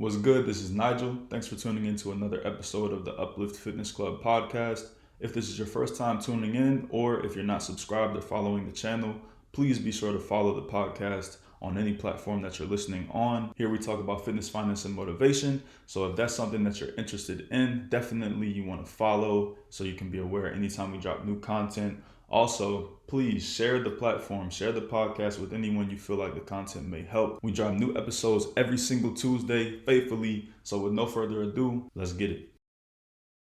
What's good? This is Nigel. Thanks for tuning in to another episode of the Uplift Fitness Club podcast. If this is your first time tuning in, or if you're not subscribed or following the channel, please be sure to follow the podcast on any platform that you're listening on. Here we talk about fitness, finance, and motivation. So if that's something that you're interested in, definitely you want to follow so you can be aware anytime we drop new content. Also, please share the platform, share the podcast with anyone you feel like the content may help. We drop new episodes every single Tuesday faithfully. So with no further ado, let's get it.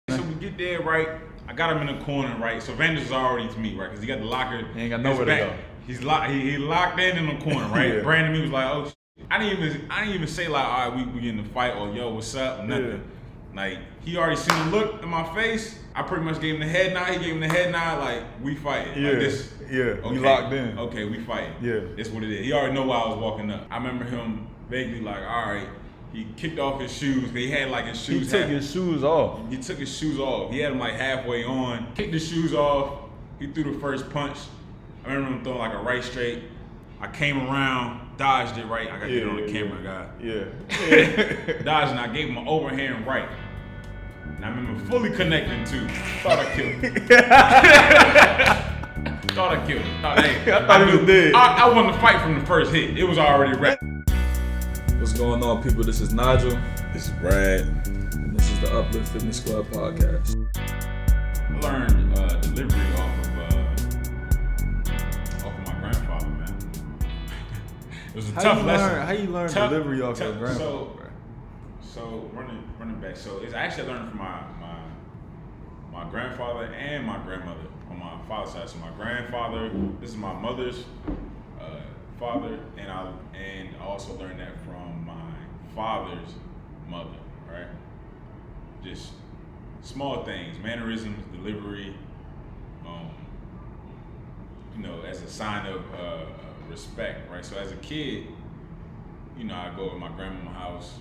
So we get there, right? I got him in the corner, right? So Vanders is already to me, right? Because he got the locker. He ain't got nowhere to go. He's locked. He locked in the corner, right? Yeah. Brandon, he was like, "Oh, I didn't even say like, all right, we get in the fight or yo, what's up?" Nothing. Yeah. Like he already seen the look in my face. I pretty much gave him the head nod. He gave him the head nod. Like we fighting. Yeah. Like, this. Yeah. Okay. We locked in. Okay, we fighting. Yeah. It's what it is. He already know why I was walking up. I remember him vaguely like, all right. He kicked off his shoes. He had like his shoes. He took his shoes off. He took his shoes off. He had them like halfway on. Kicked his shoes off. He threw the first punch. I remember him throwing like a right straight. I came around, dodged it right. I got to get it on the camera, guy. Yeah. Dodged and I gave him an overhand right. And I remember fully connecting too. Thought I killed him. Thought I killed him. I thought he was dead. I won the fight from the first hit. It was already ready. What's going on, people? This is Nigel. This is Brad. And this is the Uplift Fitness Club podcast. I learned delivery off of my grandfather, man. It was a tough lesson. How you learn delivery off your grandfather? So running back. So it's actually I learned from my grandfather and my grandmother on my father's side. So my grandfather, this is my mother's father, and I also learned that from my father's mother, right? Just small things, mannerisms, delivery, as a sign of respect, right? So as a kid, I go to my grandma's house.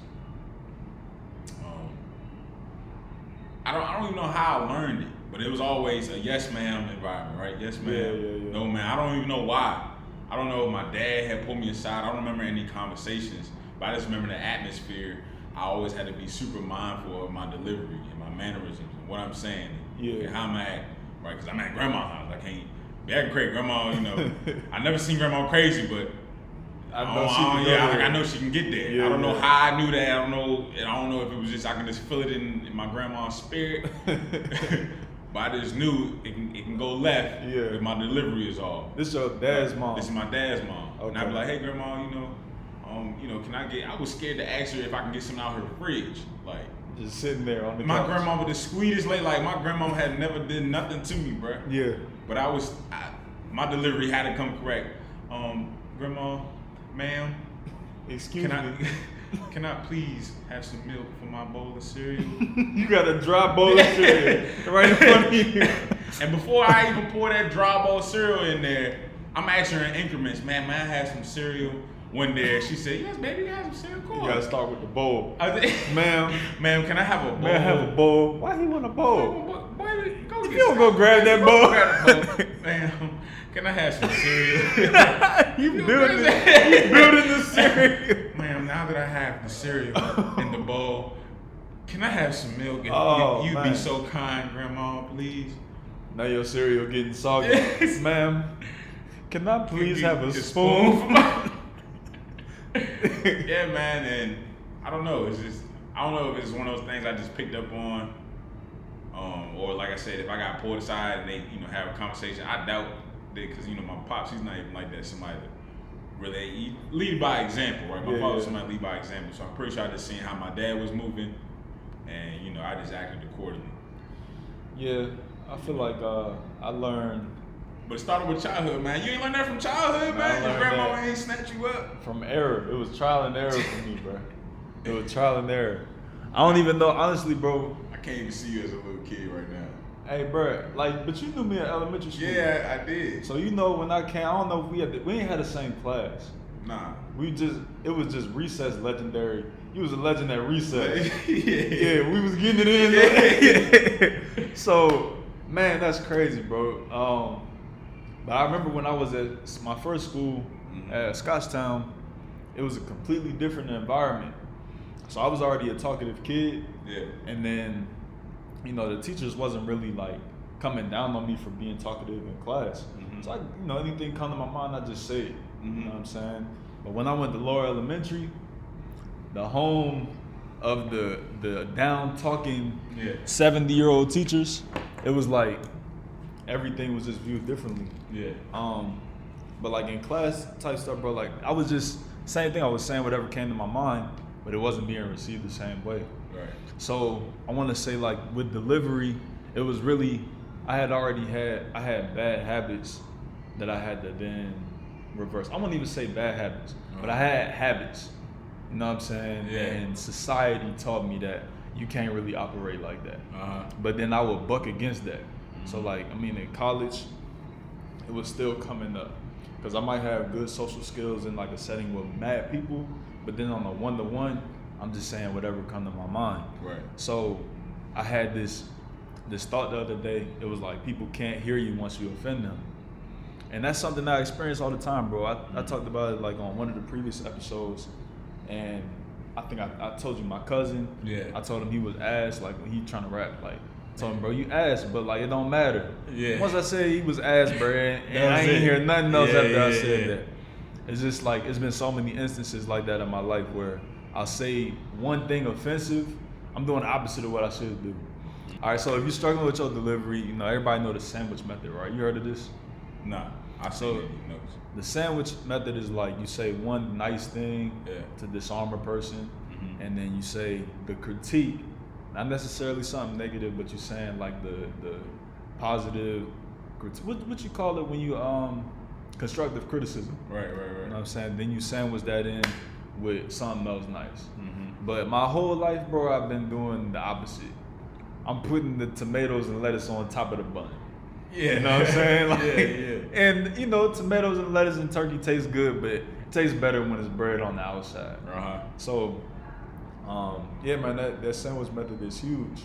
I don't even know how I learned it, but it was always a yes ma'am environment, right? Yes ma'am, Yeah. no ma'am. I don't even know why. I don't know if my dad had pulled me aside. I don't remember any conversations, but I just remember the atmosphere. I always had to be super mindful of my delivery and my mannerisms and what I'm saying and how I'm acting, right? Because I'm at grandma's house. I can't be acting crazy. Grandma, I never seen grandma crazy, but I know she can get there. Yeah, I don't know how I knew that. I don't know if it was just I can just feel it in my grandma's spirit. But I just knew it can go left if my delivery is off. This your dad's mom? This is my dad's mom. Okay. And I'd be like, hey grandma, can I was scared to ask her if I can get something out of her fridge. Like just sitting there on the my couch. grandma with the sweetest lady, like my grandma had never did nothing to me, bruh. Yeah. But my delivery had to come correct. Grandma, ma'am, Excuse me. Can I please have some milk for my bowl of cereal? You got a dry bowl of cereal right in front of you. And before I even pour that dry bowl of cereal in there, I'm asking her in increments, man, may I have some cereal? One day she said, yes, baby, you have some cereal. Cool. You gotta start with the bowl. I said, ma'am, can I have a bowl? May I have a bowl? Why he want a bowl? Boy, go You don't go grab that bowl. Ma'am, can I have some cereal? You building the cereal. Ma'am, now that I have the cereal in the bowl, can I have some milk? If you'd be so kind, Grandma, please. Now your cereal getting soggy. Yes. Ma'am, can I please have a spoon? Yeah, man, and I don't know. I don't know if it's one of those things I just picked up on, or like I said, if I got pulled aside and they, have a conversation. I doubt that because my pops, he's not even like that. Somebody that really lead by example, right? My father, somebody lead by example. So I'm pretty sure I just seen how my dad was moving, and I just acted accordingly. Yeah, I feel like I learned. But it started with childhood, man. You ain't learned that from childhood, man. Your grandma ain't snatched you up. From error. It was trial and error for me, bro. It was trial and error. I don't even know, honestly, bro. I can't even see you as a little kid right now. Hey, bro, but you knew me in elementary school. Yeah, I did. So when I came, I don't know if we ain't had the same class. Nah. It was just recess legendary. You was a legend at recess. Yeah, we was getting it in. Yeah. So, man, that's crazy, bro. But I remember when I was at my first school at Scotchtown, it was a completely different environment. So I was already a talkative kid. Yeah. And then, you know, the teachers wasn't really like coming down on me for being talkative in class. Mm-hmm. So I, you know, anything come to my mind, I just say it. Mm-hmm. You know what I'm saying? But when I went to Lower Elementary, the home of the down talking 70-year-old teachers, it was like everything was just viewed differently. Yeah. But like in class type stuff, bro, like I was just same thing. I was saying whatever came to my mind, but it wasn't being received the same way. Right. So I want to say like with delivery, it was really I had bad habits that I had to then reverse. I won't even say bad habits, but I had habits. You know what I'm saying? Yeah. And society taught me that you can't really operate like that. But then I would buck against that. So like, I mean, in college, it was still coming up. Because I might have good social skills in like a setting with mad people, but then on a one-to-one, I'm just saying whatever come to my mind. Right. So I had this thought the other day. It was like people can't hear you once you offend them. And that's something I experience all the time, bro. I talked about it like on one of the previous episodes. And I think I told you my cousin. Yeah. I told him he was ass, like when he trying to rap, like I told him, bro, you ass, but like it don't matter. Yeah. Once I said he was ass, bro, and I ain't hear nothing else after I said that. It's just like it's been so many instances like that in my life where I'll say one thing offensive, I'm doing the opposite of what I should do. All right, so if you're struggling with your delivery, you know everybody know the sandwich method, right? You heard of this? Nah. So the sandwich method is like you say one nice thing to disarm a person, and then you say the critique, not necessarily something negative, but you're saying like the positive, what you call it when you constructive criticism. Right. You know what I'm saying? Then you sandwich that in with something else nice. But my whole life, bro, I've been doing the opposite. I'm putting the tomatoes and lettuce on top of the bun. Yeah. You know what I'm saying? Like, yeah. And you know, tomatoes and lettuce and turkey taste good, but it tastes better when it's bread on the outside. So, yeah, man, that sandwich method is huge,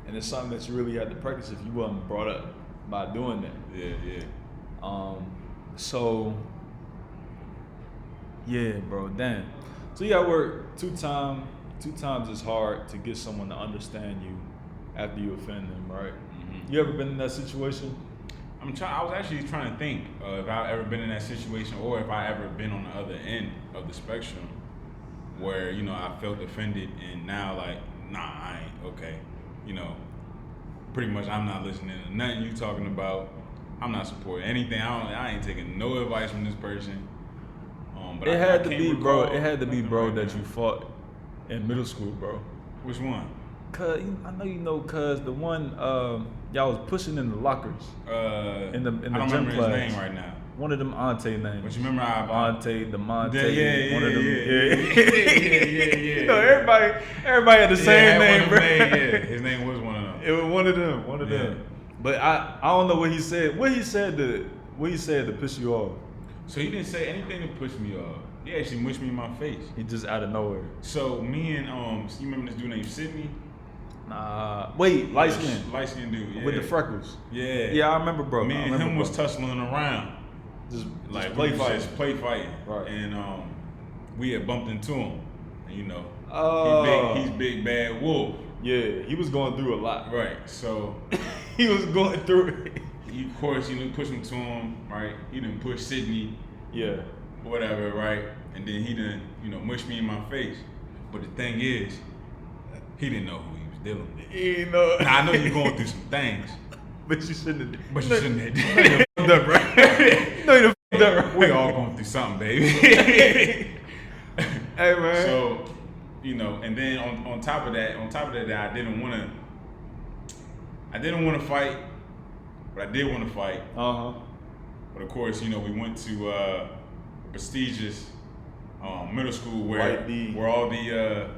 and it's something that you really had to practice if you wasn't brought up by doing that. Yeah. So, yeah, bro, damn. So you got to work two times as hard to get someone to understand you after you offend them, right? You ever been in that situation? I was actually trying to think if I've ever been in that situation, or if I ever been on the other end of the spectrum, where you know I felt offended, and now like, nah, I ain't okay. You know, pretty much I'm not listening to nothing you talking about. I'm not supporting anything. I ain't taking no advice from this person. But it had to be, bro. recall It had to be, bro, right that now. you fought in middle school, bro. Which one? Cause I know you know, cause the one y'all was pushing in the lockers in the I don't gym remember class. his name right now. One of them Ante names. But you remember Ante, Demonte. Yeah. One of them. Yeah. You know, everybody had the same name, bro. His name was one of them. It was one of them. But I don't know what he said. What he said to piss you off. So he didn't say anything to push me off. He actually mushed me in my face. He just out of nowhere. So me and you remember this dude named Sydney? Wait, light skin dude, yeah. with the freckles. Yeah, I remember, bro. Me and him was tussling around, just like play we was fighting. just play fighting, Right. And we had bumped into him, and you know, he's big bad wolf. Yeah, he was going through a lot. Right. So he was going through it. He, of course, push him to him, right? He didn't push Sydney, Yeah. whatever, right? And then he done, mush me in my face. But the thing is, he didn't know who he was dealing with. You know. Now, I know you're going through some things, But you shouldn't have. but you shouldn't have done Fucked up, right? No, you fucked up, right? We all going through something, baby. Hey, man. So, and then on top of that, I didn't want to fight, but I did want to fight. But of course, we went to a prestigious middle school where all the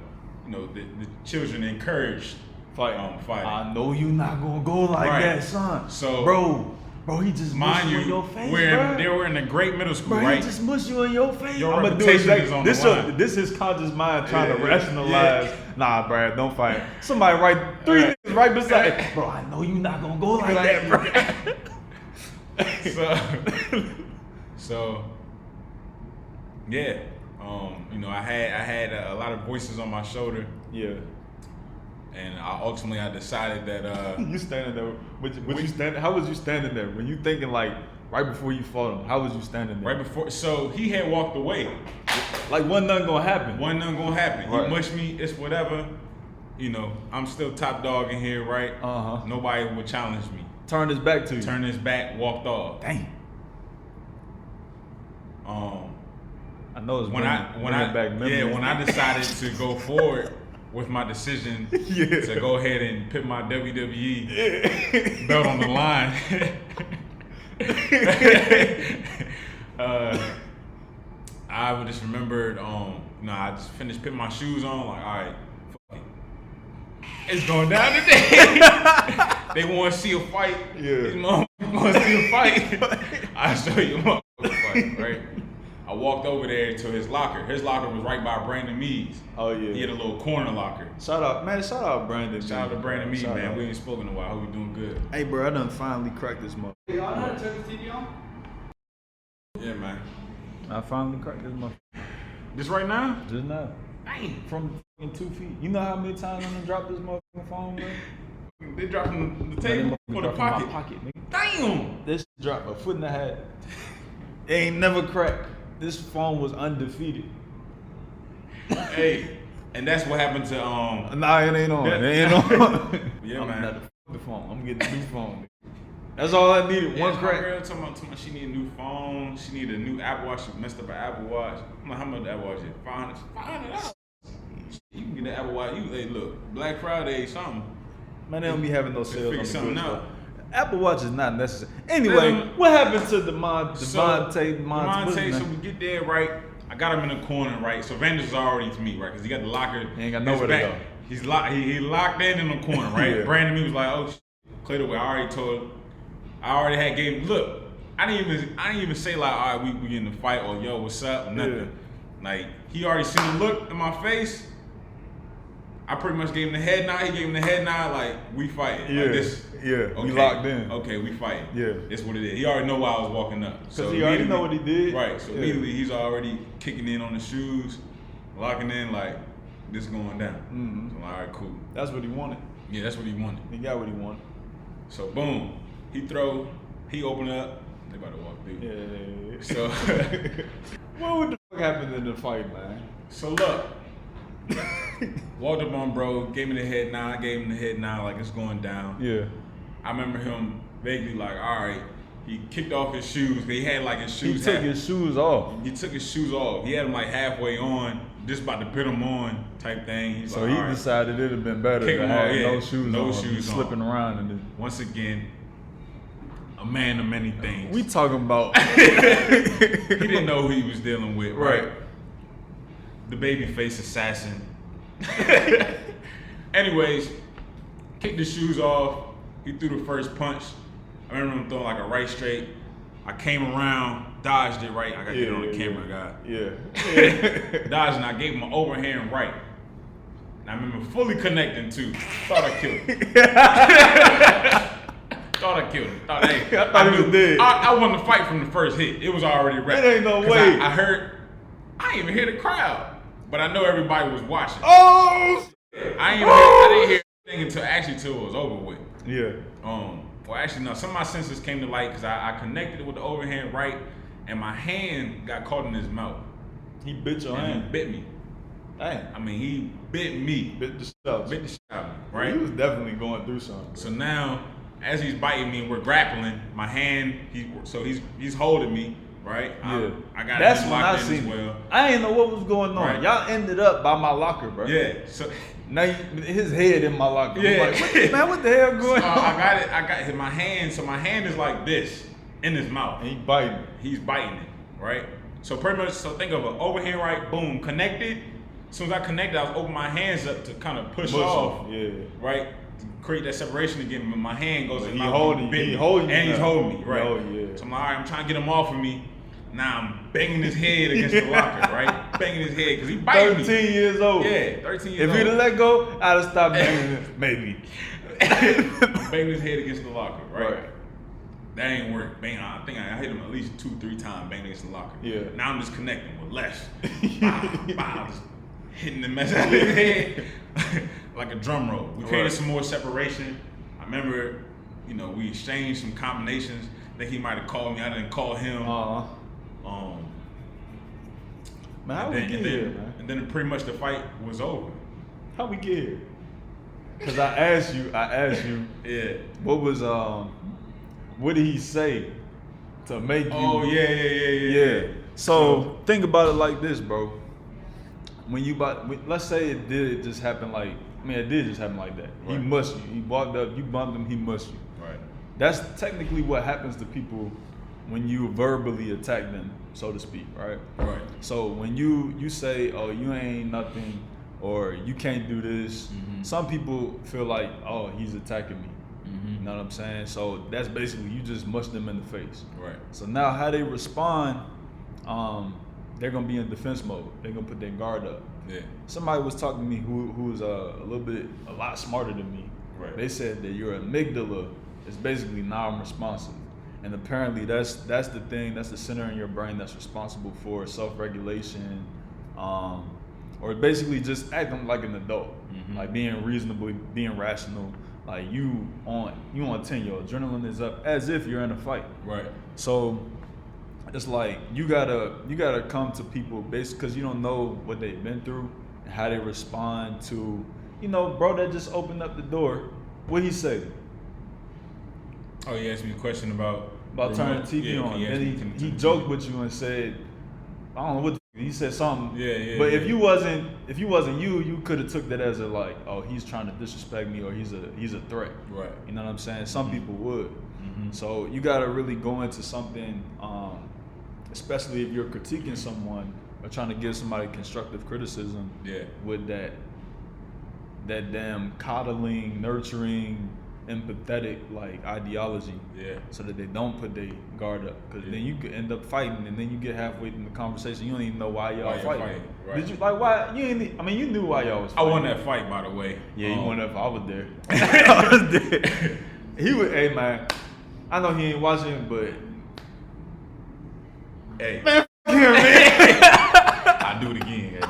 the children encouraged fighting. I know you not gonna go like that, son. So, bro, he just mushed you in your face, bro. They were in a great middle school, Bro, right? he just mushed you in your face. Your I'm gonna do reputation it. is on the line. This is conscious mind trying to Yeah. rationalize. Nah, Brad, don't fight. Somebody three niggas right beside. Bro, I know you not gonna go like that, bro. So yeah, You know, I had a lot of voices on my shoulder. Yeah. And ultimately I decided that you standing there. How was you standing there? When you thinking like right before you fought him, how was you standing there? Right before, so he had walked away. Like wasn't nothing gonna happen. Wasn't nothing gonna happen. Right. He mushed me, it's whatever. You know, I'm still top dog in here, right? Nobody would challenge me. Turned his back to you. Turned his back, walked off. Damn. I know it's when I decided to go forward with my decision to go ahead and put my WWE belt on the line. I just remembered, I just finished putting my shoes on, like, all right, fuck it. It's going down today. They want to see a fight. Yeah. These motherfuckers want to see a fight. I'll show you a motherfucking fight, right? I walked over there to his locker. His locker was right by Brandon Mead's. Oh, yeah. He had a little corner locker. Shout out Brandon. Shout out to Brandon Mead, man. We ain't spoken in a while. Hope we doing good. Hey, bro, I done finally cracked this motherfucker. Hey, y'all know how to turn the TV on? Yeah, man. I finally cracked this motherfucker. Just right now? Just now. Dang. From 2 feet. You know how many times I'm gonna drop this motherfucking phone, bro? They dropped from the table for the pocket. My pocket, nigga. Damn. This dropped a foot and a half. It ain't never cracked. This phone was undefeated. Hey, and that's what happened to Nah, it ain't on. It ain't on. Yeah, I'm man. not the phone. I'm getting a new phone. That's all I needed. One crack. My girl talking about she need a new phone. She need a new Apple Watch. She messed up her Apple Watch. I'm like, how much the Apple Watch is? $500. You can get the Apple Watch. Hey, look, Black Friday, something. Man, they don't be having no sales on the something good out. stuff. Apple Watch is not necessary. Anyway, what happened to Devontae? So we get there, right? I got him in the corner, right? So Vanders is already to me, right? Because he got the locker. He ain't got nowhere to go. He's locked. He locked in the corner, right? Yeah. Brandon me was like, "Oh, cleared away." I already had game. Look, I didn't even say like, "All right, we getting in a fight," or "Yo, what's up?" or nothing. Yeah. Like he already seen the look in my face. I pretty much gave him the head nod. He gave him the head nod. Like we fighting. Yeah, like this. yeah. Okay. We locked in. Okay, we fighting. Yeah, it's what it is. He already know why I was walking up. Because he already know what he did. Right. So immediately he's already kicking in on the shoes, locking in like this going down. Mm-hmm. So I'm like, all right, cool. That's what he wanted. Yeah, that's what he wanted. He got what he wanted. So boom, he open up. They about to walk through. Yeah. So what the fuck happened in the fight, man? So look. Walked up on bro, gave me the head nod, like it's going down. Yeah. I remember him vaguely like, all right. He kicked off his shoes. He had like his shoes. He took his shoes off. He took his shoes off. He had them like halfway on, just about to put them on type thing. He's so like, he all right. decided it'd have been better Kick to him have off, yeah. no shoes No on. shoes on. Slipping around and once again, a man of many things. We talking about he didn't know who he was dealing with, right? The babyface assassin. Anyways, kicked the shoes off. He threw the first punch. I remember him throwing like a right straight. I came around, dodged it right. I gotta get it on the camera, guy. Yeah. Dodged and I gave him an overhand right. And I remember fully connecting too. Thought I killed him. Thought I killed him. Thought he was dead. I won the fight from the first hit. It was already wrapped. It ain't no way. I didn't even hear the crowd. But I know everybody was watching. Oh! I didn't hear anything until it was over with. Yeah. Well, actually, no. Some of my senses came to light because I connected it with the overhand right, and my hand got caught in his mouth. He bit your hand. He bit me. Dang. I mean, he bit me. Bit the stuff. Bit the shit out of me, right? He was definitely going through something. So now, as he's biting me and we're grappling, my hand, he's holding me, right? Yeah. I got That's him when locked I in seen as well. I didn't know what was going on. Right. Y'all ended up by my locker, bro. Yeah. So now his head in my locker. Yeah. I'm like, man, what the hell going on? I got hit my hand. So my hand is like this in his mouth. And he biting. He's biting it, right? So pretty much, think of an overhand right, boom, connected. As soon as I connected, I was opening my hands up to kind of push off, yeah, right? To create that separation again. But my hand goes in my mouth. He's holding me, right? Oh, yeah. So I'm like, all right, I'm trying to get him off of me. Now I'm banging his head against the locker, right? Banging his head because he biting me. 13 years old. Yeah, 13 years old. If he'd have let go, I'd have stopped banging it, maybe. I'm banging his head against the locker, right? That ain't work. Bang, I think I hit him at least 2-3 times, bang against the locker. Yeah. Now I'm just connecting with less. Bow, just hitting the mess out of his head like a drum roll. We created some more separation. I remember, we exchanged some combinations. I think he might have called me. I didn't call him. Man, how we get here, man? And then pretty much the fight was over. How we get here? Because I asked you, Yeah. What did he say to make you? Oh, yeah. So think about it like this, bro. Let's say it did just happen like that. Right. He mushed you. He walked up, you bumped him, he mushed you. Right. That's technically what happens to people when you verbally attack them, so to speak, right? Right. So when you say, oh, you ain't nothing, or you can't do this, some people feel like, oh, he's attacking me. You know what I'm saying? So that's basically, you just mush them in the face. Right. So now how they respond, they're gonna be in defense mode. They're gonna put their guard up. Yeah. Somebody was talking to me who's a lot smarter than me. Right. They said that your amygdala is basically non-responsive. And apparently that's the thing, that's the center in your brain that's responsible for self-regulation, or basically just acting like an adult, like being reasonable, being rational. Like you on 10, your adrenaline is up as if you're in a fight. Right. So it's like you gotta come to people basically because you don't know what they've been through and how they respond to, bro that just opened up the door. What'd he say? Oh, he asked me a question about turning the TV on. Then he joked with you and said, I don't know what he said something. Yeah. But if you wasn't you could have took that as a like, oh, he's trying to disrespect me or he's a threat. Right. You know what I'm saying? Some people would. So you gotta really go into something, especially if you're critiquing someone or trying to give somebody constructive criticism. Yeah. With that damn coddling, nurturing, empathetic like ideology, so that they don't put their guard up, because then you could end up fighting, and then you get halfway in the conversation, you don't even know why y'all fighting. Right. Did you why you ain't? I mean, you knew why y'all was fighting. I won that fight, by the way. Yeah, you won that fight. I was there. I was there. Hey man, I know he ain't watching, but hey, man, man. I'll do it again.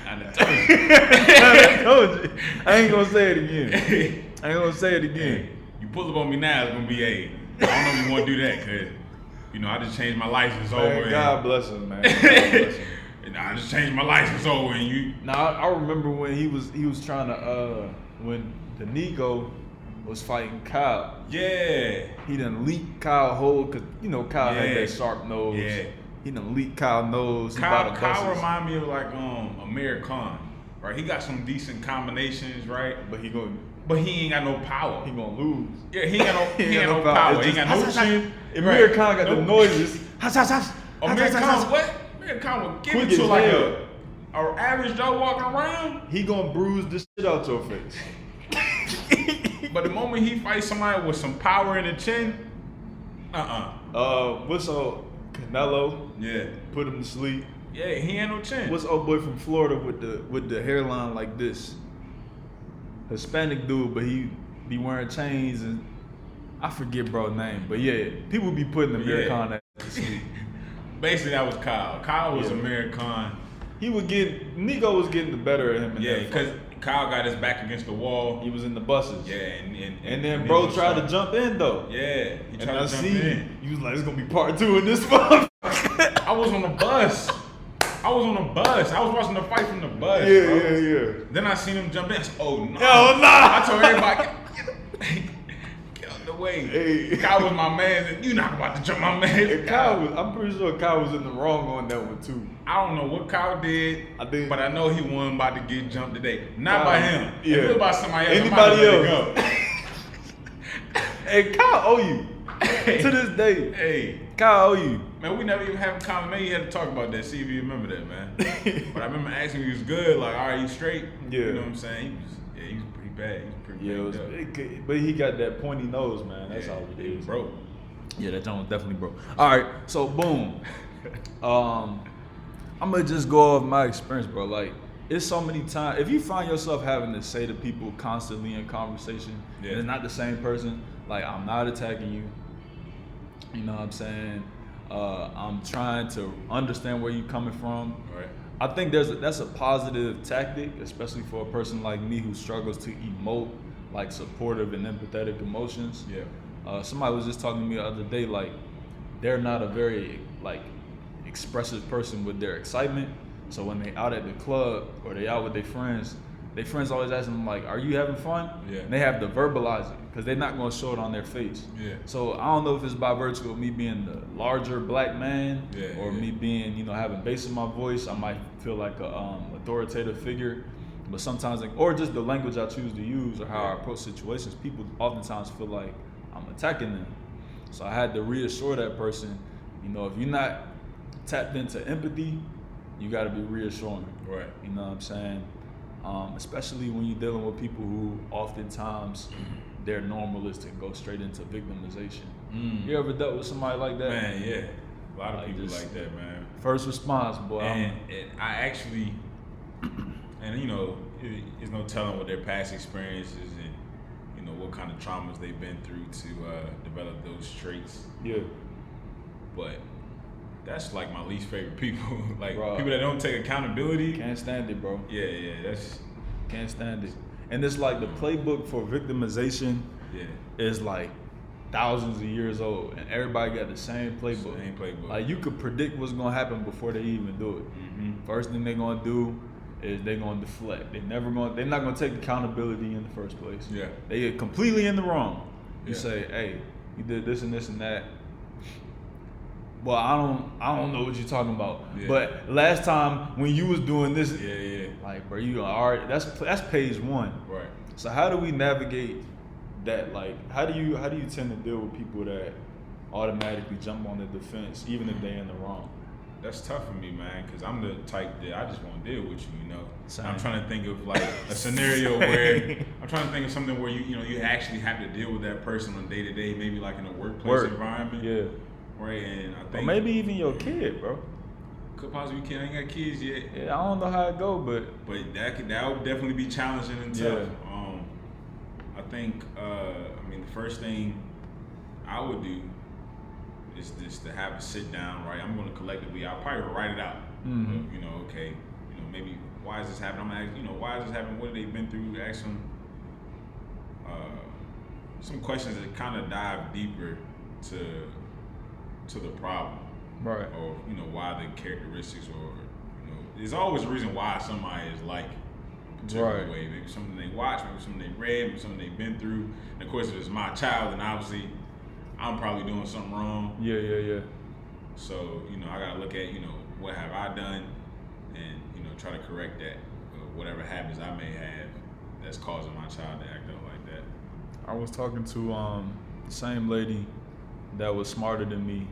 I told you. I ain't gonna say it again. Hey, you pull up on me now, it's gonna be I don't know if you want to do that, because I just changed my license over. God bless him, man. God bless him. I just changed my license over, and you. Now I remember when he was trying to when the Nico was fighting Kyle. Yeah. He done leaked Kyle whole, because Kyle had that sharp nose. Yeah. He done leaked Kyle nose. Kyle remind me of like Amir Khan, right? He got some decent combinations, right? But he ain't got no power. He gonna lose. Yeah, he ain't got no power. He ain't got no chin. Amir Khan got the noises. Amir Khan what? Amir Khan will give it to like a average Joe walking around. He gonna bruise the shit out your face. But the moment he fights somebody with some power in the chin, what's Canelo? Yeah. Put him to sleep. Yeah, he ain't no chin. What's old boy from Florida with the hairline like this? Hispanic dude, but he be wearing chains, and I forget bro's name, but yeah, people be putting Amir Khan to sleep. Basically, that was Kyle. Kyle was Amir Khan. Nico was getting the better of him. Because Kyle got his back against the wall. He was in the buses. Yeah, and then bro tried to jump in though. Yeah, he tried to jump in. He was like, "It's gonna be part 2 of this one." I was on the bus. I was watching the fight from the bus. Yeah. Then I seen him jump in. I said, oh no! I told everybody, get out the way. Hey. Kyle was my man. You're not about to jump my man. I'm pretty sure Kyle was in the wrong on that one too. I don't know what Kyle did, but I know he wasn't about to get jumped today. Not by him. Yeah. If it was by somebody else, anybody else. Hey, Kyle owe you. To this day. Hey. Kyle owe you. Man, we never even have a comment. Maybe you had to talk about that, see if you remember that, man. But I remember asking him, he was good, like, all right, you straight? Yeah. You know what I'm saying? He was pretty bad. He was pretty but he got that pointy nose, man. That's all it is. Broke. Yeah, that joint was definitely broke. All right, so boom. I'm gonna just go off my experience, bro. Like, it's so many times, if you find yourself having to say to people constantly in conversation, and it's not the same person, Like, I'm not attacking you. You know what I'm saying? I'm trying to understand where you're coming from. Right. I think that's a positive tactic, especially for a person like me who struggles to emote like supportive and empathetic emotions. Yeah. Somebody was just talking to me the other day, like they're not a very like expressive person with their excitement. So when they out at the club or they out with their friends always ask them like, "Are you having fun?" Yeah. And they have to verbalize it because they're not going to show it on their face. Yeah. So I don't know if it's by virtue of me being the larger black man or me being, having bass in my voice. I might feel like a authoritative figure. But sometimes, or just the language I choose to use or how I approach situations, people oftentimes feel like I'm attacking them. So I had to reassure that person, if you're not tapped into empathy, you got to be reassuring. Right. You know what I'm saying? Especially when you're dealing with people who oftentimes they're normalists and go straight into victimization. You ever dealt with somebody like that? Man, yeah. A lot of people like that, man. First response, boy. And I actually, there's no telling what their past experiences and, what kind of traumas they've been through to develop those traits. Yeah. But that's like my least favorite people. Like, bro, people that don't take accountability. Can't stand it, bro. Yeah, can't stand it. And it's like the playbook for victimization is like thousands of years old, and everybody got the same playbook. Like, you could predict what's gonna happen before they even do it. Mm-hmm. First thing they're gonna do is they're gonna deflect. They're not gonna take accountability in the first place. Yeah. They get completely in the wrong. You Yeah. say, "Hey, you did this and this and that." Well, I don't know what you're talking about. Yeah. But last time when you was doing this, Yeah. like, bro, you already that's page one. Right. So how do we navigate that? Like, how do you tend to deal with people that automatically jump on the defense even if they're in the wrong? That's tough for me, man, because I'm the type that I just want to deal with you, Same. I'm trying to think of like a scenario where I'm trying to think of something where you actually have to deal with that person on day to day, maybe like in a workplace environment. Yeah. Right, and I think Or maybe even your kid, bro. Could possibly I ain't got kids yet. Yeah, I don't know how it go, but that would definitely be challenging and tough. Yeah. I think the first thing I would do is just to have a sit down, right? I'm gonna collectively, I'll probably write it out. Mhm. Okay, maybe why is this happening? I'm gonna ask, why is this happening? What have they been through? Ask them some questions that kind of dive deeper to the problem. right. Or why the characteristics, or there's always a reason why somebody is like a particular way. Maybe something they watch, maybe something they read, maybe something they've been through. And of course, if it's my child, then obviously I'm probably doing something wrong. Yeah. So I gotta look at what have I done, and try to correct that, whatever habits I may have that's causing my child to act out like that. I was talking to the same lady that was smarter than me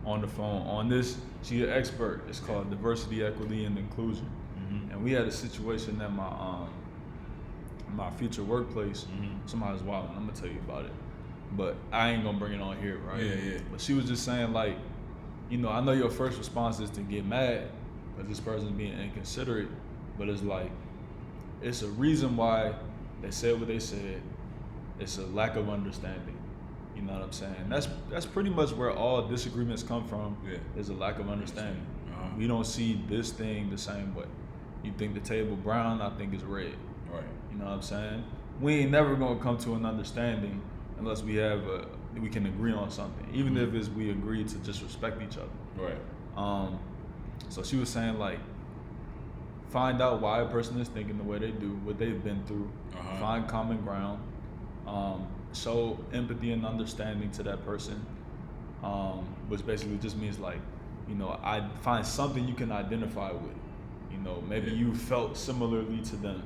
on the phone on this. She's an expert. It's called diversity, equity, and inclusion. Mm-hmm. And we had a situation at my future workplace. Mm-hmm. Somebody's wilding. I'm gonna tell you about it, but I ain't gonna bring it on here, right? Yeah. But she was just saying, like, I know your first response is to get mad because this person's being inconsiderate, but it's like, it's a reason why they said what they said. It's a lack of understanding. You know what I'm saying? That's pretty much where all disagreements come from. Yeah. Is a lack of understanding. Uh-huh. We don't see this thing the same way. You think the table brown, I think it's red. Right. You know what I'm saying? We ain't never gonna come to an understanding unless we can agree on something, even if it's we agree to just respect each other. Right. So she was saying, like, find out why a person is thinking the way they do, what they've been through, find common ground, show empathy and understanding to that person, which basically just means like, I find something you can identify with. Maybe you felt similarly to them.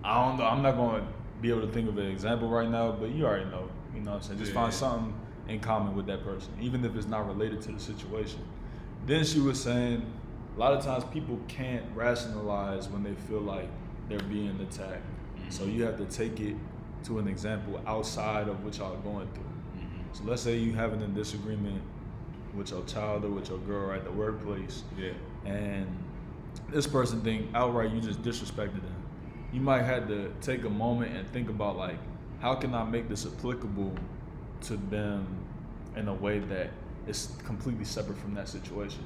I don't know. I'm not going to be able to think of an example right now, but you already know. You know what I'm saying? Just find something in common with that person, even if it's not related to the situation. Then she was saying, a lot of times people can't rationalize when they feel like they're being attacked. Mm-hmm. So you have to take it to an example outside of what y'all are going through. Mm-hmm. So let's say you having a disagreement with your child or with your girl at the workplace. Yeah. And this person think outright you just disrespected them. You might have to take a moment and think about, like, how can I make this applicable to them in a way that is completely separate from that situation?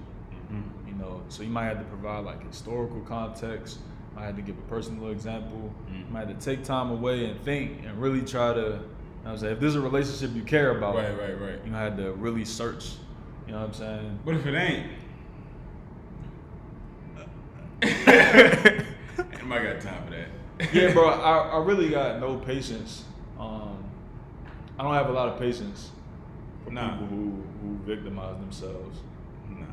Mm-hmm. You know, so you might have to provide like historical context. Might have to give a personal example. Mm-hmm. Might have to take time away and think and really try to. You know what I'm saying, if this is a relationship you care about, Right. you had to really search. You know what I'm saying? But if it ain't, anybody got time for that? Yeah, bro. I really got no patience. I don't have a lot of patience for people who victimize themselves. Nah.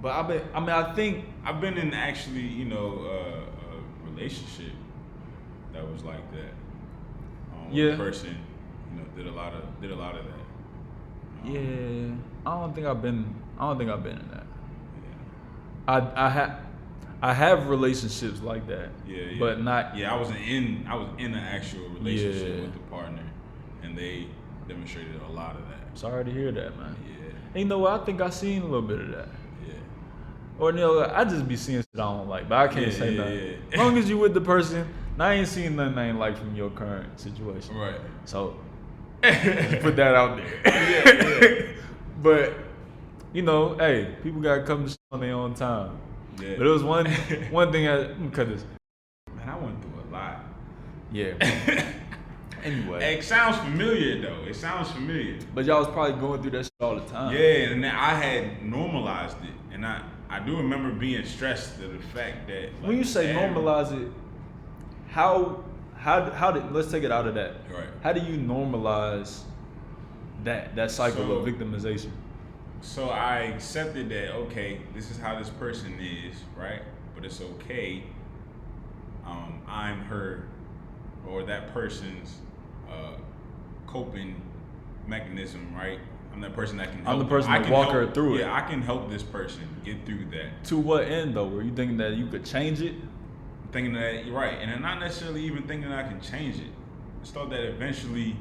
But I think I've been in actually, you know, a relationship that was like that. Yeah. One person, you know, did a lot of that. yeah, I don't think I've been in that. Yeah. I have relationships like that. Yeah. But not. Yeah, I was in an actual relationship Yeah. with a partner, and they demonstrated a lot of that. Sorry to hear that, man. Yeah. And you know what? I think I seen a little bit of that. Yeah. Or you know, I just be seeing shit I don't like, but I can't say nothing. Yeah. As long as you with the person, I ain't seen nothing I ain't like from your current situation. Right. So just put that out there. Yeah. But you know, hey, people gotta come to shit on their own time. Yeah. But it was one thing. Let me cut this. Man, I went through a lot. Yeah. Anyway. It sounds familiar though. It sounds familiar. But y'all was probably going through that shit all the time. Yeah, and then I had normalized it, and I do remember being stressed at the fact that like, When you say normalize it, how did let's take it out of that. Right. How do you normalize that cycle of victimization? So I accepted that, okay, this is how this person is, right? But it's okay. I'm her or that person's coping mechanism, right? I'm that person that can help. I'm the person that walk her through it. Yeah, I can help this person get through that. To what end though? Were you thinking that you could change it? Thinking that, right, and I'm not necessarily even thinking that I can change it. I just thought that eventually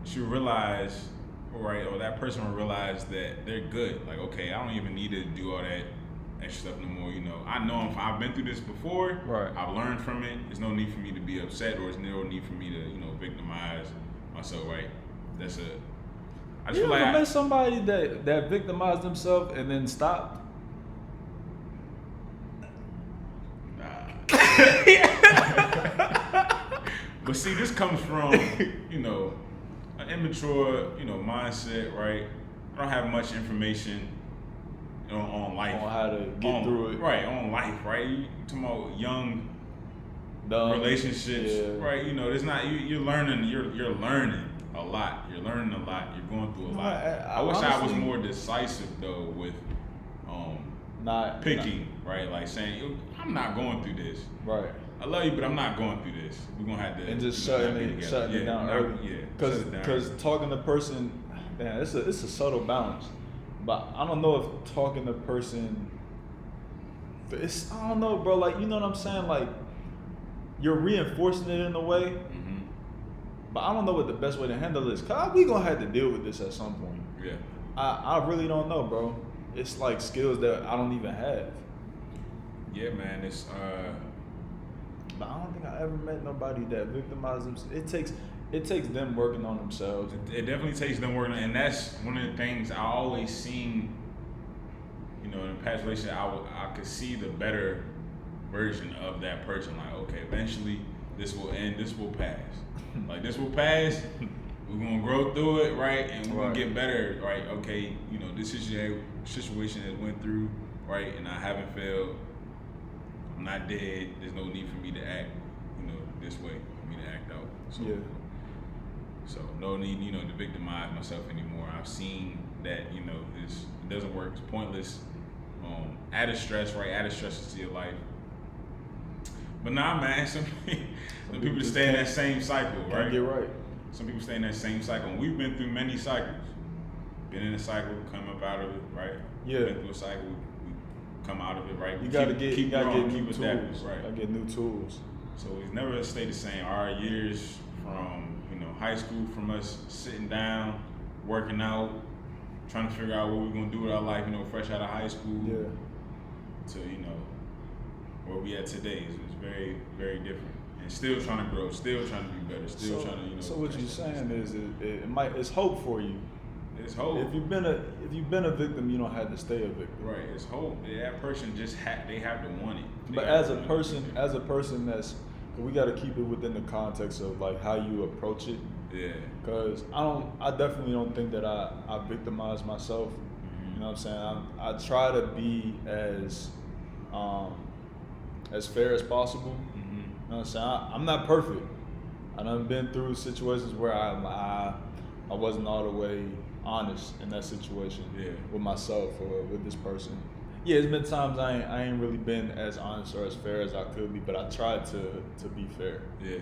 she'll realize, right, or that person will realize that they're good. Like, okay, I don't even need to do all that extra stuff no more. You know, I know I've been through this before. Right. I've learned from it. There's no need for me to be upset, or there's no need for me to, you know, victimize myself. Right. I just feel like I met somebody that victimized themselves and then stopped. But see, this comes from, you know, an immature, you know, mindset, right? I don't have much information, you know, on life. On how to get through it. Right, on life, right? You talking about young relationships, yeah. right? You know, there's not, you're learning a lot. You're learning a lot. You're going through a lot. I wish I was more decisive though with not picking, right? Like saying, I'm not going through this. Right. I love you, but I'm not going through this. We're gonna have to And just shutting shutting it down early. Yeah, Because talking to person, man, it's a subtle balance. But I don't know if talking to person, I don't know, bro. Like, you know what I'm saying? Like, you're reinforcing it in a way. Mm-hmm. But I don't know what the best way to handle this. Cause we gonna have to deal with this at some point. Yeah. I really don't know, bro. It's like skills that I don't even have. Yeah, man. It's But I don't think I ever met nobody that victimized themselves. It takes them working on themselves. It definitely takes them working, and that's one of the things I always seen. You know, in the past relationship, I could see the better version of that person. Like, okay, eventually this will end. This will pass. Like, this will pass. We're gonna grow through it, right? And we're gonna get better, right? Okay, you know, this situation that went through, right? And I haven't failed. I'm not dead. There's no need for me to act, you know, this way. For me to act out. So, Yeah. So no need, you know, to victimize myself anymore. I've seen that, you know, it doesn't work. It's pointless. Added stress, right? Added stress to your life. But nah, man. Some people stay in that same cycle, right? Get right. Some people stay in that same cycle. And we've been through many cycles. Been in a cycle, come up out of it, right? Yeah. Been through a cycle, we come out of it, right? You gotta get new tools, right? Gotta get new tools. So it's never stay the same. Our years from, you know, high school, from us sitting down, working out, trying to figure out what we're gonna do with our life, you know, fresh out of high school, Yeah. to, you know, where we at today is very, very different. and still trying to grow, still trying to be better, still trying to, So what you're saying is it's hope for you. It's hope. If you've been a victim, you don't have to stay a victim. Right. It's hope. That person just they have to want it. But as a person that's, we got to keep it within the context of like how you approach it. Yeah. Because I definitely don't think that I victimize myself. Mm-hmm. You know what I'm saying? I try to be as fair as possible. Mm-hmm. You know what I'm saying? I'm not perfect. I done been through situations where I wasn't all the way honest in that situation with myself or with this person. Yeah, it's been times I ain't really been as honest or as fair as I could be, but I tried to be fair. Yeah.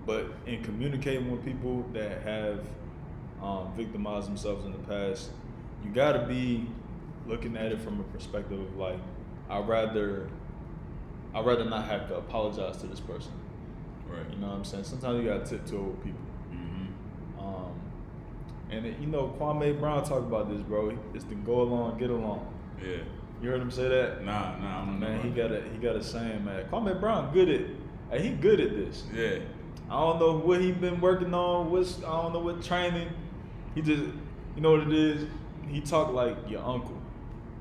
But in communicating with people that have victimized themselves in the past, you gotta be looking at it from a perspective of like, I'd rather not have to apologize to this person. Right. You know what I'm saying? Sometimes you gotta tiptoe with people. And Kwame Brown talked about this, bro. It's to go along, get along. Yeah. You heard him say that? Nah. I don't know. He got a saying, man. Kwame Brown he good at this. Yeah. I don't know what he been working on. I don't know what training. He just, you know what it is? He talk like your uncle.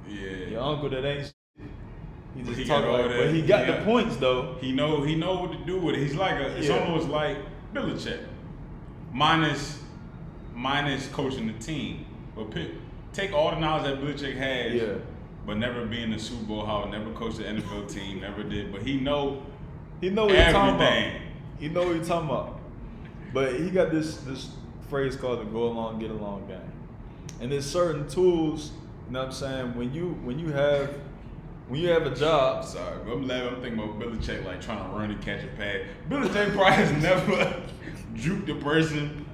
Yeah. Your uncle that ain't. He just talk like, but he got the points though. He know what to do with it. He's like it's almost like Belichick, minus coaching the team. But take all the knowledge that Belichick has, but never be in the Super Bowl Hall, never coached the NFL team, never did. But he know what he's talking about. He know what he's talking about. But he got this phrase called the go along, get along game. And there's certain tools, you know what I'm saying, when you have a job. Sorry, I'm thinking about Belichick like trying to run and catch a pass. Belichick probably has never juked a person,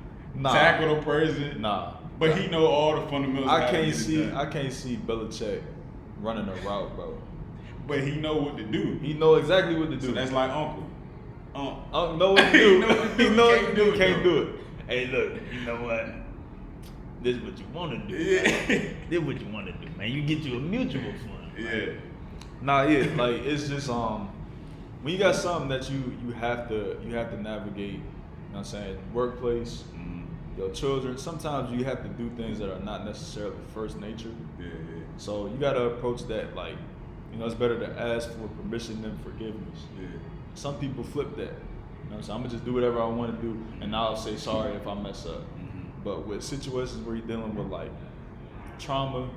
tackled a person. But he know all the fundamentals. I can't see Belichick running a route, bro. But he know what to do. He know exactly what to do. So that's like Uncle. Uncle know what to do. He know what to do. Can't do it. Hey, look, you know what? This is what you want to do. Yeah. This is what you want to do, man. You get you a mutual fund. Yeah. Like it's just when you got something that you have to navigate, you know what I'm saying, workplace, your children, sometimes you have to do things that are not necessarily first nature. Yeah. So you gotta approach that like, it's better to ask for permission than forgiveness. Yeah. Some people flip that. You know what I'm saying? I'm gonna just do whatever I want to do and I'll say sorry if I mess up. Mm-hmm. But with situations where you're dealing with like trauma,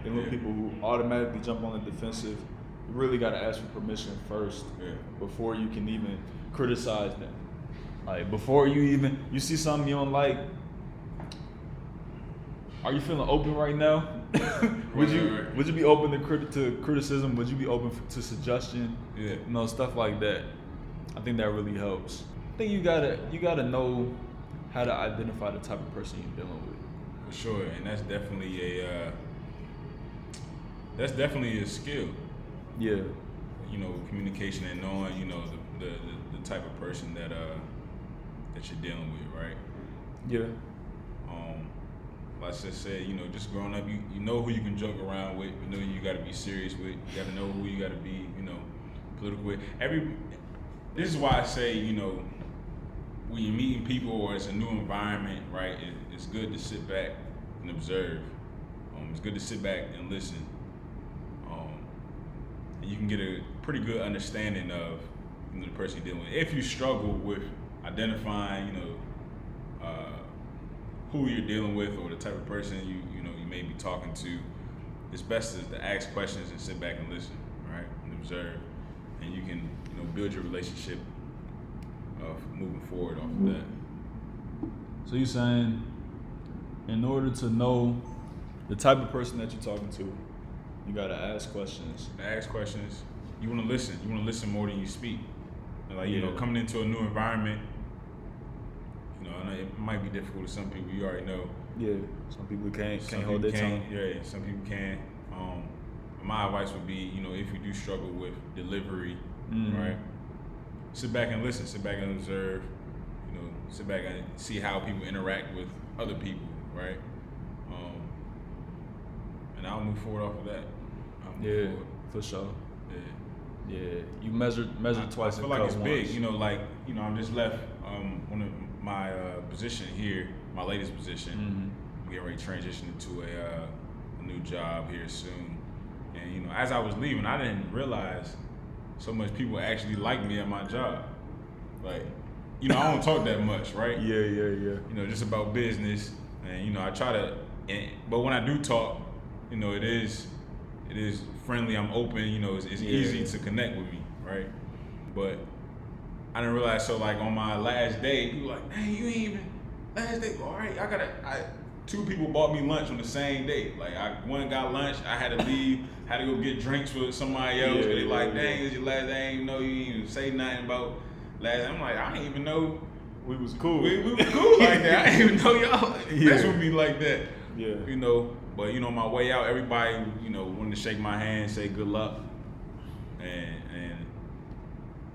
dealing with people who automatically jump on the defensive, you really got to ask for permission first before you can even criticize them. Like before you see something you don't like, are you feeling open right now? Would you be open to criticism? Would you be open to suggestion? Yeah. Stuff like that. I think that really helps. I think you gotta know how to identify the type of person you're dealing with. For sure, and that's definitely a skill. Yeah. Communication and knowing, the type of person that you're dealing with, right? Yeah. Like I just said, just growing up, you know who you can joke around with, you know you got to be serious with, you got to know who you got to be, political with. This is why I say, when you're meeting people or it's a new environment, right? It's good to sit back and observe. It's good to sit back and listen. And you can get a pretty good understanding of the person you're dealing with. If you struggle with identifying, who you're dealing with or the type of person you may be talking to, it's best to ask questions and sit back and listen, right? And observe, and you can build your relationship of moving forward off of that. So you're saying, in order to know the type of person that you're talking to, you gotta ask questions. Ask questions. You want to listen. You want to listen more than you speak. Coming into a new environment. It might be difficult to some people. You already know. Yeah, some people can't hold their tongue. Yeah, some people can. My advice would be, if you do struggle with delivery, right, sit back and listen. Sit back and observe. Sit back and see how people interact with other people, right? And I'll move forward off of that. For sure. Yeah. Yeah, you measured twice. I feel like it's big. I'm just left one of my position here, my latest position. Mm-hmm. I'm getting ready to transition into a new job here soon. And as I was leaving, I didn't realize so much people actually like me at my job. Like, I don't talk that much, right? Yeah. Just about business, and I try to. But when I do talk, it is friendly. I'm open. It's easy to connect with me, right? But I didn't realize. So like on my last day, people were like, "Hey, you ain't even last day." All right, two people bought me lunch on the same day. Like one got lunch, I had to leave, had to go get drinks with somebody else. They like, "Dang, it's your last day. I ain't even know you didn't even say nothing about last." I'm like, I didn't even know we was cool. We were cool like that. I didn't even know y'all mess with me like that. Yeah. But on my way out, everybody, wanted to shake my hand, say good luck. And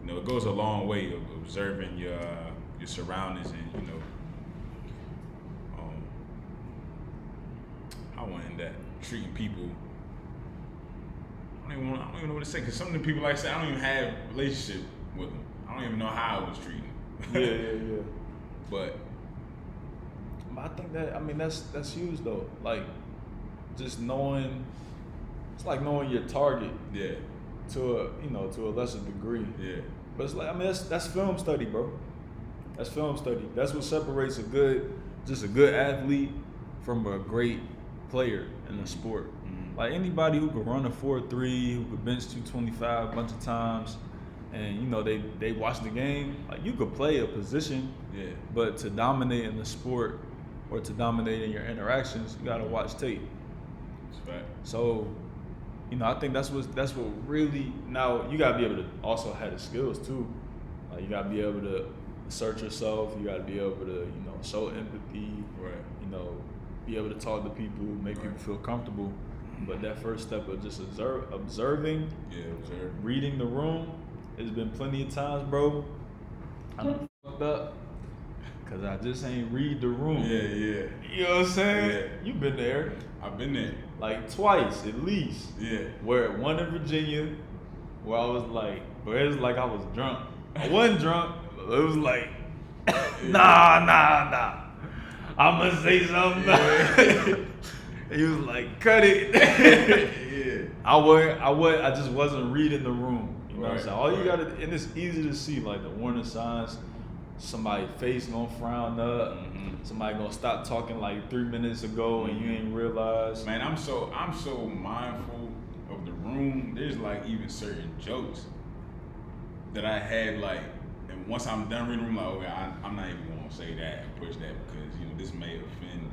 it goes a long way of observing your surroundings and I want that treating people. I don't even know what to say, because some of the people, like I said, I don't even have a relationship with them. I don't even know how I was treating them. Yeah. But I think that's huge though. Like just knowing, it's like knowing your target. Yeah. To a lesser degree. Yeah. But it's like that's film study, bro. That's film study. That's what separates a good athlete from a great player in the sport. Mm-hmm. Like anybody who could run a 4.3, who could bench 225 a bunch of times, and they watch the game. Like you could play a position, but to dominate in the sport or to dominate in your interactions, you gotta watch tape. That's right. So, I think that's what really, now you gotta be able to also have the skills too. Like you gotta be able to assert yourself. You gotta be able to show empathy. Right. Be able to talk to people, make people feel comfortable. But that first step of just observing, reading the room. There's been plenty of times, bro, I'm fucked up because I just ain't read the room. Yeah. You know what I'm saying? Yeah. You been there. I've been there. Like twice at least. Yeah. Where one in Virginia, where I was like, it was like I was drunk. I wasn't drunk. It was like, nah. I'ma say something. Yeah. He was like, cut it. Yeah. I just wasn't reading the room. You know what I'm saying? All you gotta, and it's easy to see like the warning signs. Somebody's face gonna frown up. Mm-hmm. Somebody gonna stop talking like 3 minutes ago and you ain't realize. Man, I'm so mindful of the room. There's like even certain jokes that I had like, and once I'm done reading the room, like, okay, I'm not even gonna say that and push that because this may offend.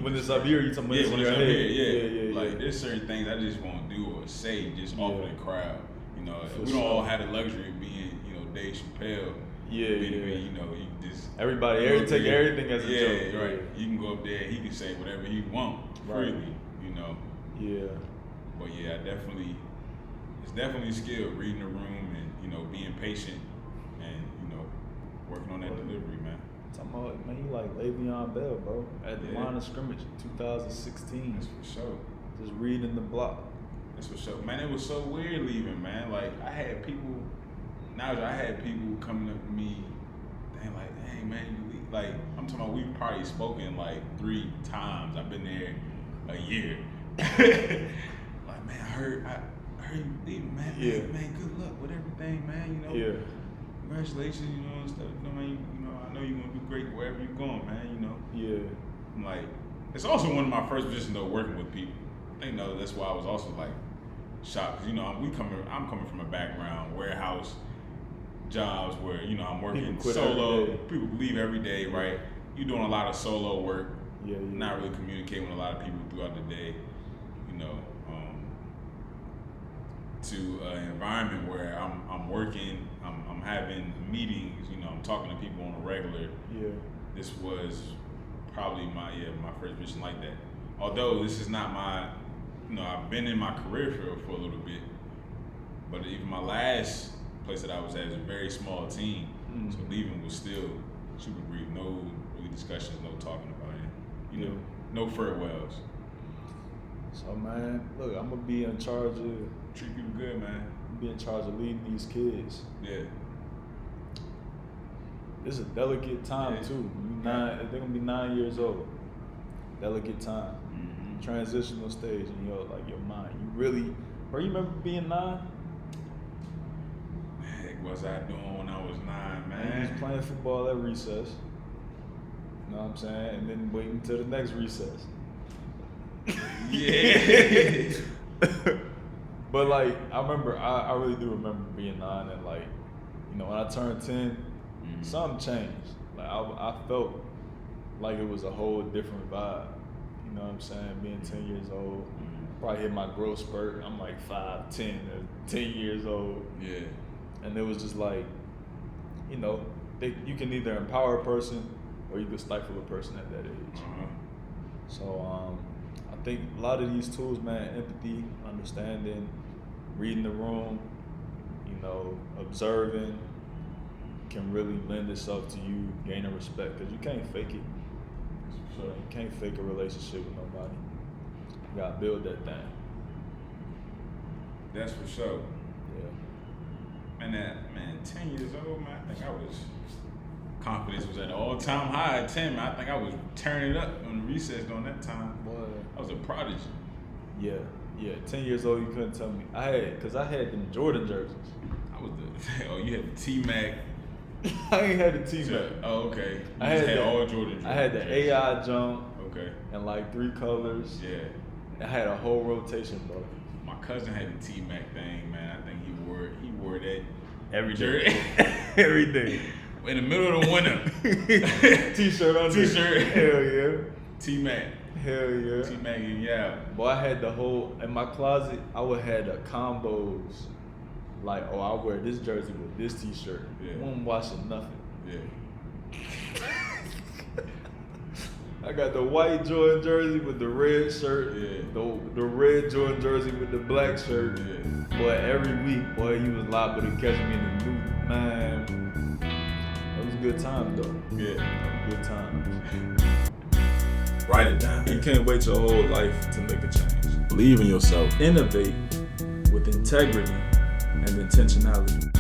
When it's up here, you talking about when it's up here, yeah. Like there's certain things I just won't do or say just off of the crowd. We don't sure. all have the luxury of being, Dave Chappelle. Yeah. You just take everything as a joke. Yeah, right. You can go up there, he can say whatever he want freely, Yeah. But yeah, it's definitely a skill reading the room and being patient and working on that delivery, man. Talking about, man, you like Le'Veon Bell, bro. At the line of scrimmage in 2016. That's for sure. Just reading the block. That's for sure. Man, it was so weird leaving, man. Like, I had people coming up to me, like, hey, man, you leave. Like, I'm talking about, we've probably spoken like 3 times. I've been there a year. Like, man, I heard you leaving, man. Yeah. Man, good luck with everything, man. Yeah. Congratulations, and stuff. Man, I know you're gonna do great wherever you're going, man. Yeah. I'm like, it's also one of my first positions though, working with people. I think that's why I was also like shocked, because I'm coming from a background warehouse jobs where I'm working solo. People leave every day, right? You're doing a lot of solo work. Yeah. Not really communicating with a lot of people throughout the day. To an environment where I'm working, I'm having meetings, I'm talking to people on a regular. Yeah. This was probably my first position like that. Although this is not my, I've been in my career field for a little bit, but even my last place that I was at is a very small team. So leaving was still super brief, no really discussions, no talking about it, no farewells. So man, look, I'm gonna be in charge of treat people good, man. be in charge of leading these kids. Yeah. It's a delicate time Yeah. too. They're gonna be 9 years old. Delicate time. Mm-hmm. Transitional stage in your mind. You really, bro, you remember being 9? Heck, was I doing when I was 9, You man? was playing football at recess. You know what I'm saying? And then waiting till the next recess. Yeah. But like, I really do remember being 9 and like, when I turned 10, something changed. Like I felt like it was a whole different vibe. You know what I'm saying? Being 10 years old, probably hit my growth spurt. I'm like 5'10", 10 years old. Yeah. And it was just like, you can either empower a person or you can stifle a person at that age. Uh-huh. So I think a lot of these tools, man, empathy, understanding, reading the room, observing, can really lend itself to you gaining respect, because you can't fake it. So you can't fake a relationship with nobody. You gotta build that thing. That's for sure. Yeah. Man, 10 years old, man, I think I was, confidence was at an all-time high at 10, man. I think I was turning it up on the recess during that time. Boy. I was a prodigy. Yeah. 10 years old, you couldn't tell me. I had them Jordan jerseys. I was you had the T-Mac. I ain't had the T-Mac. Oh, okay. I had all Jordan. I had the AI jump. Okay. And like 3 colors. Yeah. I had a whole rotation, bro. My cousin had the T-Mac thing, man. I think he wore that Every jersey. day. Every day. In the middle of the winter. T-shirt on T-shirt. Hell yeah. T-Mac. Hell yeah. T-Mac, yeah. Boy, I had in my closet, I would have the combos. Like, I'll wear this jersey with this T-shirt. Yeah. I wasn't washing nothing. Yeah. I got the white Jordan jersey with the red shirt. Yeah. The red Jordan jersey with the black shirt. Yeah. Boy, every week, you was liable to catch me in the new, man. It was a good time, though. Yeah. Good times. Write it down. You can't wait your whole life to make a change. Believe in yourself. Innovate with integrity and intentionality.